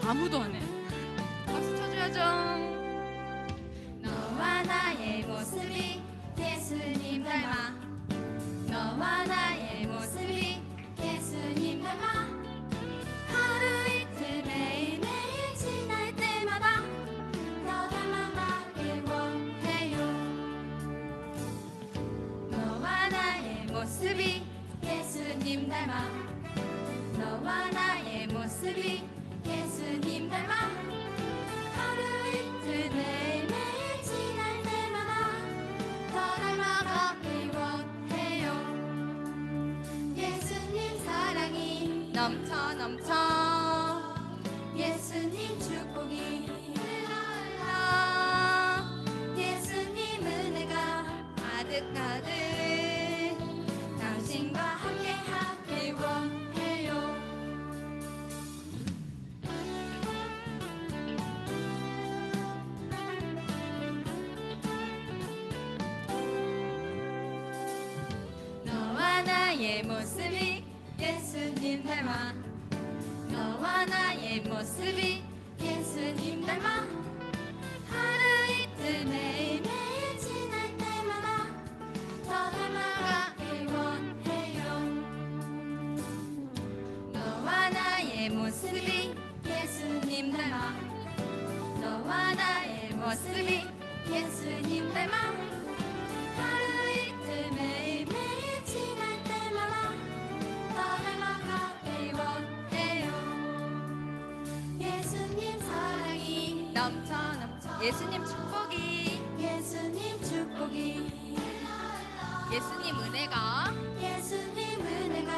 아무도 안 해. 박수 쳐줘야죠. 너와 나의 모습이 예수님 닮아. 너와 나의 모습이 예수님 닮아. 하루 이틀 매일매일 지날 때마다 더 닮아가길 원해요. 너와 나의 모습이 예수님 닮아. 너와 나의 모습이 예수님 닮아. 하루 이틀 매일매일 지날 때마다 더 닮아가길 원해요. 예수님 사랑이 넘쳐 넘쳐. 예수님 축복이 흘러흘러. 예수님 은혜가 가득가득 당신과 함께하길 원해요. 너와 나의 모습이 예수님 닮아. 너와 나의 모습이 예수님 닮아. 하루 이틀 매일매일 지날 때마다 더 닮아가길 원해요. 너와 나의 모습이 예수님 닮아. 너와 나의 모습이 예수님 닮아. 하루 이틀 매일매일 지날 때마다 더 닮아가길 원해요. 예수님 사랑이 넘쳐 넘쳐. 예수님 축복이, 예수님 축복이, 예수님 은혜가 예수님 은혜가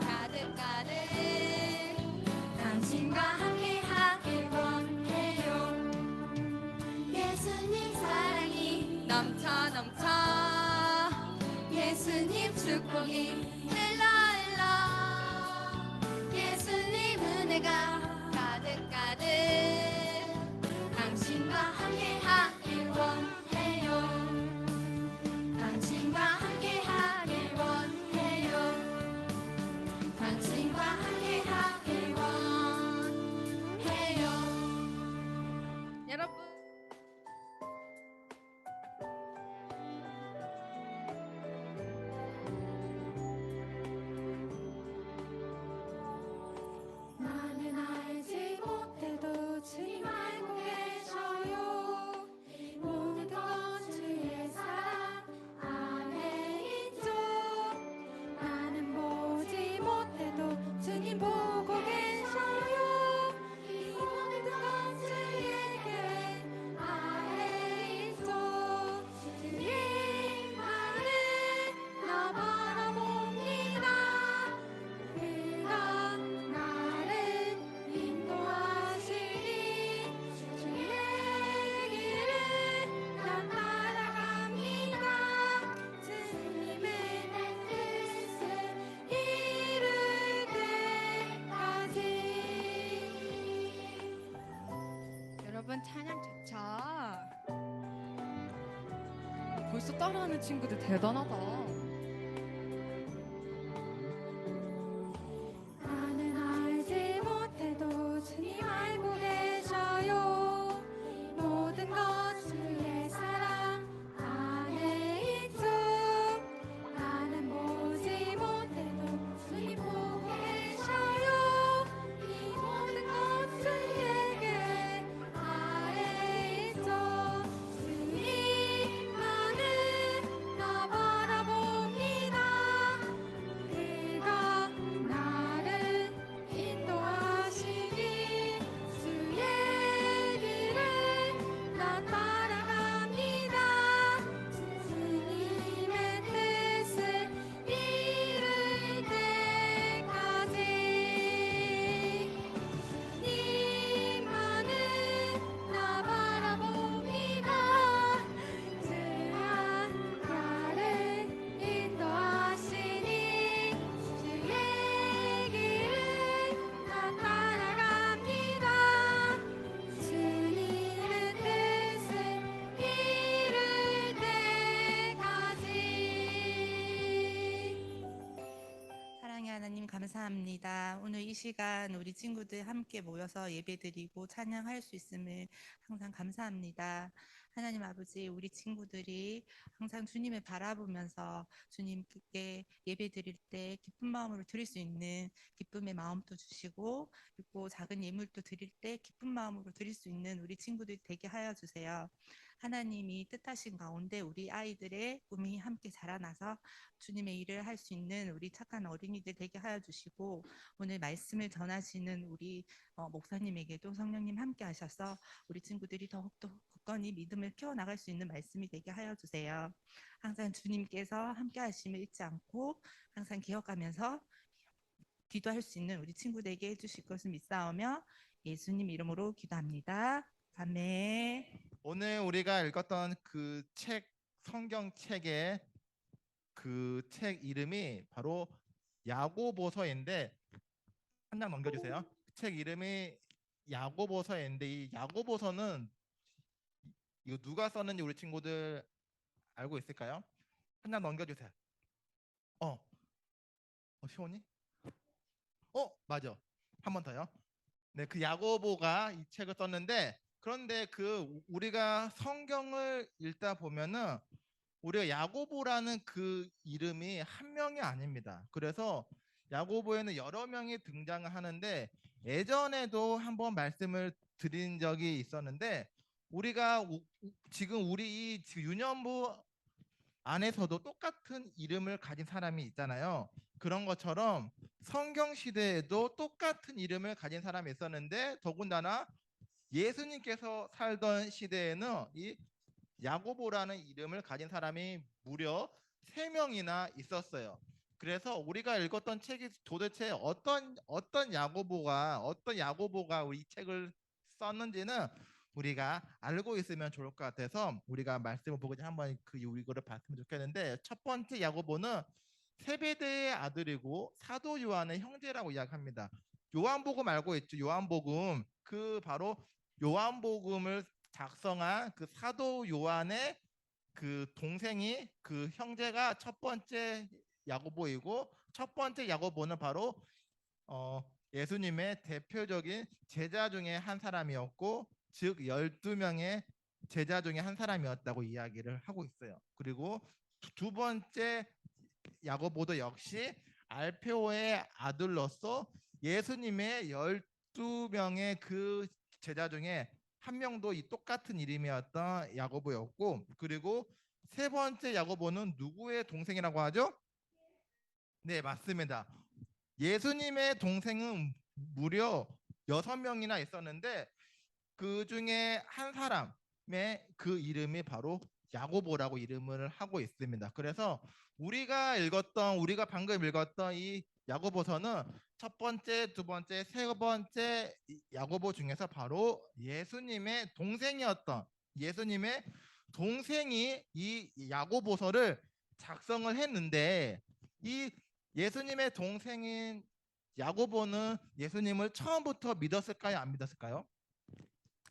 가득가득 당신과 함께하길 원해요. 예수님 사랑이 넘쳐 넘쳐. 예수님 축복이 흘러 흘러. 예수님 은혜가 가득가득 당신과 함께하길 원해요. 당신과 함께하길 원해요. 당신과 함께하길 원해요. 여러분, 나는 알지 못해도 주님 알고 계셔요. 모든 것 주의 사랑 안에 있죠. 나는 보지 못해도 주님 보고 계셔요. 이 모든 것 주에게 안에 있죠. 주님만을 나 바라봅니다. 그가 나를 인도하시니 주의 길을 난 따라갑니다. 주님의 뜻을 이룰 때까지. 여러분 찬양 좋죠? 벌써 따라하는 친구들 대단하다. 나는 알지 못해도 주님 알고 계셔요. 모든 것 주의 사랑 안에 있죠. 나는 보지 못해도 주님 보고 계셔요. 이 모든 것 주에게 안에 있죠. 주님만을 나 바라봅니다. 감사합니다. 오늘 이 시간 우리 친구들 함께 모여서 예배드리고 찬양할 수 있음을 항상 감사합니다. 하나님 아버지, 우리 친구들이 항상 주님을 바라보면서 주님께 예배드릴 때 기쁜 마음으로 드릴 수 있는 기쁨의 마음도 주시고, 그리고 작은 예물도 드릴 때 기쁜 마음으로 드릴 수 있는 우리 친구들이 되게 하여 주세요. 하나님이 뜻하신 가운데 우리 아이들의 꿈이 함께 자라나서 주님의 일을 할 수 있는 우리 착한 어린이들 되게 하여 주시고, 오늘 말씀을 전하시는 우리 목사님에게도 성령님 함께 하셔서 우리 친구들이 더욱더 굳건히 믿음을 키워나갈 수 있는 말씀이 되게 하여 주세요. 항상 주님께서 함께 하심을 잊지 않고 항상 기억하면서 기도할 수 있는 우리 친구들에게 해주실 것을 믿사오며 예수님 이름으로 기도합니다. 아멘. 오늘 우리가 읽었던 그 책, 성경책의 그 책 이름이 바로 야고보서인데, 한 장 넘겨주세요. 책 이름이 야고보서인데, 이 야고보서는 이거 누가 썼는지 우리 친구들 알고 있을까요? 한 장 넘겨주세요. 시원이? 맞아. 한 번 더요. 네, 그 야고보가 이 책을 썼는데, 그런데 그 우리가 성경을 읽다 보면은 우리가 야고보라는 그 이름이 한 명이 아닙니다. 그래서 야고보에는 여러 명이 등장을 하는데, 예전에도 한번 말씀을 드린 적이 있었는데, 우리가 지금 우리 이 유년부 안에서도 똑같은 이름을 가진 사람이 있잖아요. 그런 것처럼 성경 시대에도 똑같은 이름을 가진 사람이 있었는데, 더군다나 예수님께서 살던 시대에는 이 야고보라는 이름을 가진 사람이 무려 3명이나 있었어요. 그래서 우리가 읽었던 책이 도대체 어떤 야고보가 이 책을 썼는지는 우리가 알고 있으면 좋을 것 같아서 우리가 말씀을 보고 한번 이거를 봤으면 좋겠는데, 첫 번째 야고보는 세베대의 아들이고 사도 요한의 형제라고 이야기합니다. 요한복음 알고 있죠? 요한복음, 그 바로 요한복음을 작성한 그 사도 요한의 그 동생이, 그 형제가 첫 번째 야고보이고, 첫 번째 야고보는 바로 예수님의 대표적인 제자 중에 한 사람이었고, 즉 12명의 제자 중에 한 사람이었다고 이야기를 하고 있어요. 그리고 두 번째 야고보도 역시 알페오의 아들로서 예수님의 12명의 그 제자 중에 한 명도 이 똑같은 이름이었던 야고보였고, 그리고 세 번째 야고보는 누구의 동생이라고 하죠? 네, 맞습니다. 예수님의 동생은 무려 6명이나 있었는데, 그 중에 한 사람의 그 이름이 바로 야고보라고 이름을 하고 있습니다. 그래서 우리가 방금 읽었던 이 야고보서는 첫 번째, 두 번째, 세 번째 야고보 중에서 바로 예수님의 동생이 이 야고보서를 작성을 했는데, 이 예수님의 동생인 야고보는 예수님을 처음부터 믿었을까요? 안 믿었을까요?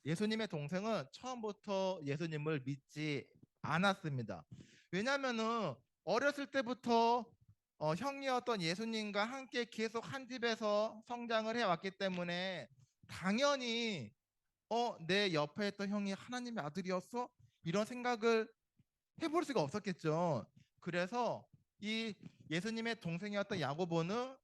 예수님의 동생은 처음부터 예수님을 믿지 않았습니다. 왜냐하면은 어렸을 때부터 형이었던 예수님과 함께 계속 한 집에서 성장을 해왔기 때문에 당연히 내 옆에 있던 형이 하나님의 아들이었어? 이런 생각을 해볼 수가 없었겠죠. 그래서 이 예수님의 동생이었던 야고보는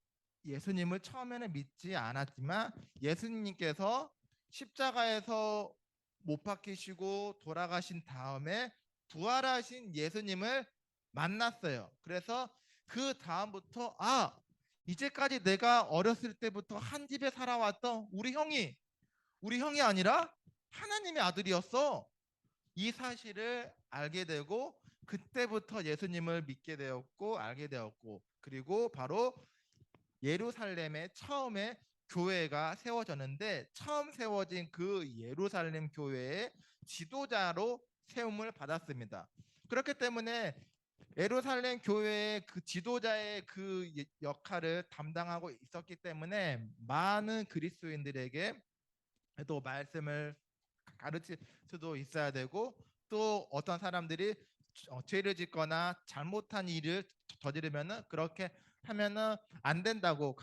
예수님을 처음에는 믿지 않았지만, 예수님께서 십자가에서 못 박히시고 돌아가신 다음에 부활하신 예수님을 만났어요. 그래서 그 다음부터 이제까지 내가 어렸을 때부터 한 집에 살아왔던 우리 형이 아니라 하나님의 아들이었어. 이 사실을 알게 되고, 그때부터 예수님을 믿게 되었고 알게 되었고, 그리고 바로 예루살렘에 처음에 교회가 세워졌는데, 처음 세워진 그 예루살렘 교회의 지도자로 세움을 받았습니다. 그렇기 때문에 예루살렘 교회의 그 지도자의 그 역할을 담당하고 있었기 때문에 많은 그리스도인들에게 또 말씀을 가르칠 수도 있어야 되고, 또 어떤 사람들이 죄를 짓거나 잘못한 일을 저지르면은 그렇게 하면은 안 된다고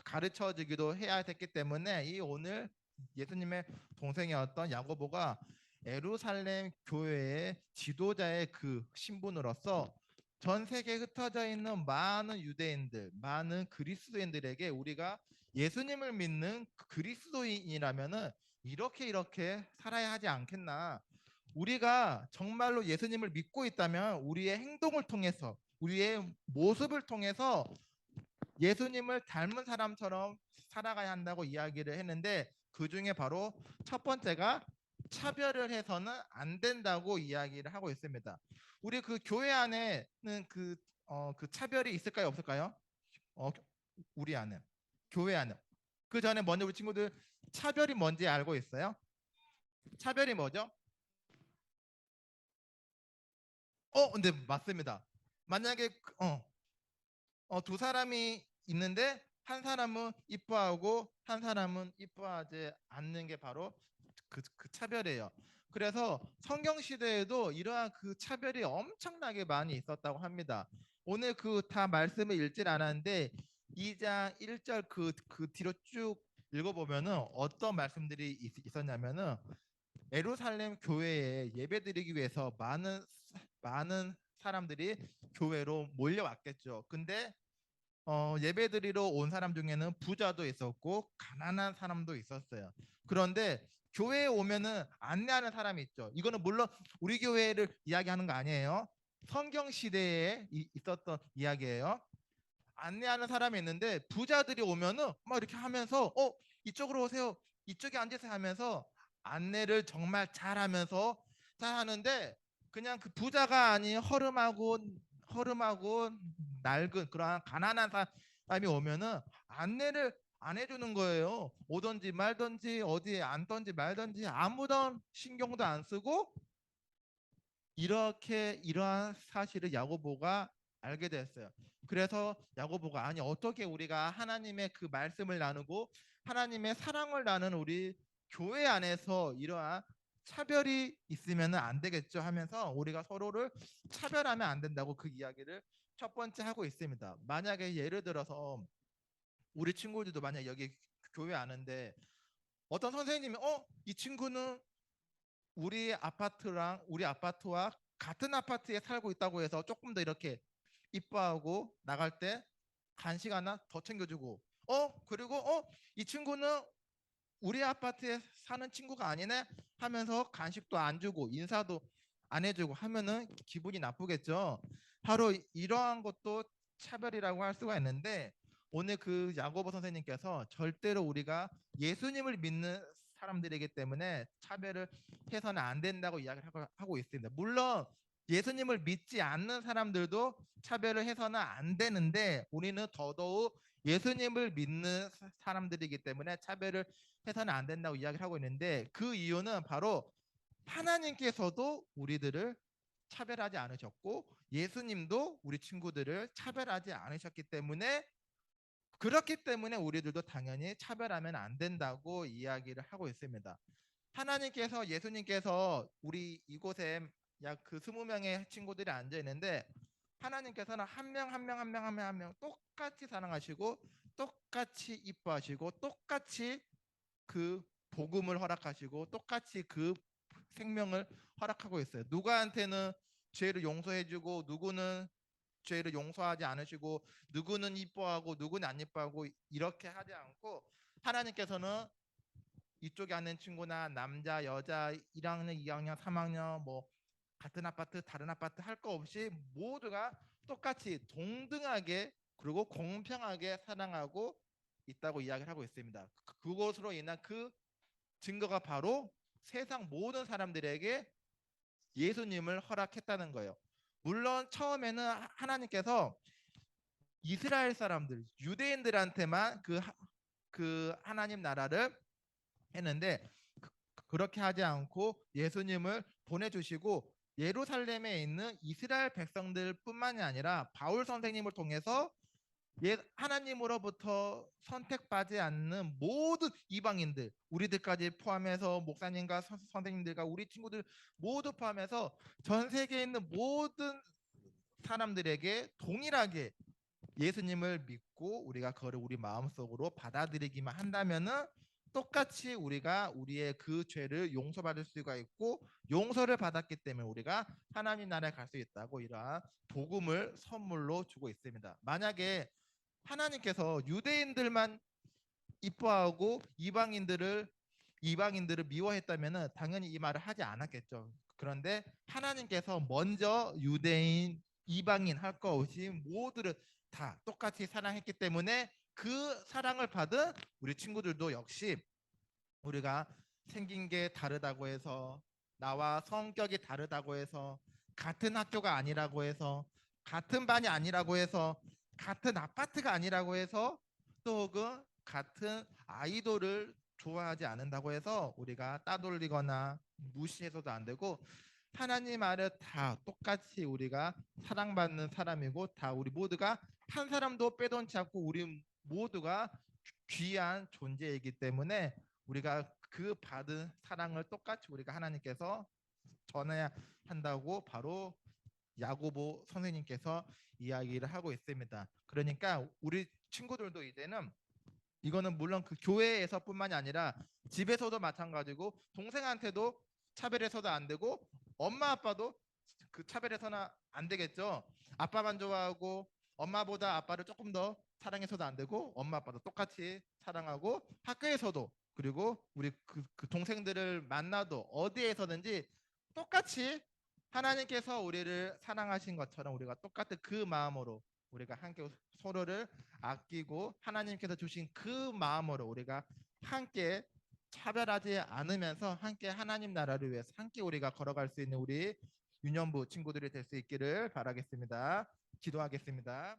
가르쳐지기도 해야 됐기 때문에 이 오늘 예수님의 동생이었던 야고보가 예루살렘 교회의 지도자의 그 신분으로서 전 세계에 흩어져 있는 많은 유대인들, 많은 그리스도인들에게 우리가 예수님을 믿는 그리스도인이라면은 이렇게 살아야 하지 않겠나. 우리가 정말로 예수님을 믿고 있다면 우리의 행동을 통해서, 우리의 모습을 통해서 예수님을 닮은 사람처럼 살아가야 한다고 이야기를 했는데 그 중에 바로 첫 번째가 차별을 해서는 안 된다고 이야기를 하고 있습니다. 우리 그 교회 안에는 그 차별이 있을까요, 없을까요? 우리 안에, 교회 안에. 그 전에 먼저 우리 친구들 차별이 뭔지 알고 있어요? 차별이 뭐죠? 근데 맞습니다. 만약에 두 사람이 있는데 한 사람은 이뻐하고 한 사람은 이뻐하지 않는 게 바로 그 차별이에요. 그래서 성경 시대에도 이러한 그 차별이 엄청나게 많이 있었다고 합니다. 오늘 그 다 말씀을 읽질 않았는데 2장 1절 그 뒤로 쭉 읽어보면은 어떤 말씀들이 있었냐면은 예루살렘 교회에 예배드리기 위해서 많은 사람들이 교회로 몰려왔겠죠. 근데 예배드리러 온 사람 중에는 부자도 있었고 가난한 사람도 있었어요. 그런데 교회에 오면은 안내하는 사람이 있죠. 이거는 물론 우리 교회를 이야기하는 거 아니에요. 성경 시대에 있었던 이야기예요. 안내하는 사람이 있는데 부자들이 오면은 막 이렇게 하면서 이쪽으로 오세요. 이쪽에 앉으세요 하면서 안내를 정말 잘하면서 하는데 그냥 그 부자가 아닌 허름하고 낡은 그러한 가난한 사람이 오면은 안내를 안 해주는 거예요. 오든지 말든지 어디에 앉든지 말든지 아무런 신경도 안 쓰고 이러한 사실을 야고보가 알게 됐어요. 그래서 야고보가 아니 어떻게 우리가 하나님의 그 말씀을 나누고 하나님의 사랑을 나누는 우리 교회 안에서 이러한 차별이 있으면 안 되겠죠 하면서 우리가 서로를 차별하면 안 된다고 그 이야기를 첫 번째 하고 있습니다. 만약에 예를 들어서 우리 친구들도 만약 여기 교회 아는데 어떤 선생님이 이 친구는 우리 아파트와 같은 아파트에 살고 있다고 해서 조금 더 이렇게 이뻐하고 나갈 때 간식 하나 더 챙겨주고 그리고 이 친구는 우리 아파트에 사는 친구가 아니네 하면서 간식도 안 주고 인사도 안 해주고 하면은 기분이 나쁘겠죠. 바로 이러한 것도 차별이라고 할 수가 있는데 오늘 그 야고보 선생님께서 절대로 우리가 예수님을 믿는 사람들이기 때문에 차별을 해서는 안 된다고 이야기를 하고 있습니다. 물론 예수님을 믿지 않는 사람들도 차별을 해서는 안 되는데 우리는 더더욱 예수님을 믿는 사람들이기 때문에 차별을 해서는 안 된다고 이야기를 하고 있는데 그 이유는 바로 하나님께서도 우리들을 차별하지 않으셨고 예수님도 우리 친구들을 차별하지 않으셨기 때문에 그렇기 때문에 우리들도 당연히 차별하면 안 된다고 이야기를 하고 있습니다. 하나님께서 예수님께서 우리 이곳에 약 그 20명의 친구들이 앉아 있는데 하나님께서는 한 명 똑같이 사랑하시고 똑같이 이뻐하시고 똑같이 그 복음을 허락하시고 똑같이 그 생명을 허락하고 있어요. 누구한테는 죄를 용서해주고 누구는 죄를 용서하지 않으시고 누구는 이뻐하고 누구는 안 이뻐하고 이렇게 하지 않고 하나님께서는 이쪽에 앉는 친구나 남자, 여자, 1학년, 2학년, 3학년 뭐 같은 아파트, 다른 아파트 할 거 없이 모두가 똑같이 동등하게 그리고 공평하게 사랑하고 있다고 이야기를 하고 있습니다. 그것으로 인한 그 증거가 바로 세상 모든 사람들에게 예수님을 허락했다는 거예요. 물론 처음에는 하나님께서 이스라엘 사람들, 유대인들한테만 그 하나님 나라를 했는데 그렇게 하지 않고 예수님을 보내주시고 예루살렘에 있는 이스라엘 백성들뿐만이 아니라 바울 선생님을 통해서 하나님으로부터 선택받지 않는 모든 이방인들, 우리들까지 포함해서 목사님과 선생님들과 우리 친구들 모두 포함해서 전 세계에 있는 모든 사람들에게 동일하게 예수님을 믿고 우리가 그거를 우리 마음속으로 받아들이기만 한다면은 똑같이 우리가 우리의 그 죄를 용서받을 수가 있고 용서를 받았기 때문에 우리가 하나님 나라에 갈 수 있다고 이러한 복음을 선물로 주고 있습니다. 만약에 하나님께서 유대인들만 이뻐하고 이방인들을 미워했다면은 당연히 이 말을 하지 않았겠죠. 그런데 하나님께서 먼저 유대인, 이방인 할 것 없이 모두를 다 똑같이 사랑했기 때문에 그 사랑을 받은 우리 친구들도 역시 우리가 생긴 게 다르다고 해서 나와 성격이 다르다고 해서 같은 학교가 아니라고 해서 같은 반이 아니라고 해서 같은 아파트가 아니라고 해서 또 혹은 같은 아이돌을 좋아하지 않는다고 해서 우리가 따돌리거나 무시해서도 안 되고 하나님 아래 다 똑같이 우리가 사랑받는 사람이고 다 우리 모두가 한 사람도 빼놓지 않고 우리 모두가 귀한 존재이기 때문에 우리가 그 받은 사랑을 똑같이 우리가 하나님께서 전해야 한다고 바로 야고보 선생님께서 이야기를 하고 있습니다. 그러니까 우리 친구들도 이제는 이거는 물론 그 교회에서뿐만이 아니라 집에서도 마찬가지고 동생한테도 차별해서도 안 되고 엄마 아빠도 그 차별해서는 안 되겠죠. 아빠만 좋아하고 엄마보다 아빠를 조금 더 사랑해서도 안 되고 엄마 아빠도 똑같이 사랑하고 학교에서도 그리고 우리 그 동생들을 만나도 어디에서든지 똑같이 하나님께서 우리를 사랑하신 것처럼 우리가 똑같은 그 마음으로 우리가 함께 서로를 아끼고 하나님께서 주신 그 마음으로 우리가 함께 차별하지 않으면서 함께 하나님 나라를 위해서 함께 우리가 걸어갈 수 있는 우리 유년부 친구들이 될 수 있기를 바라겠습니다. 기도하겠습니다.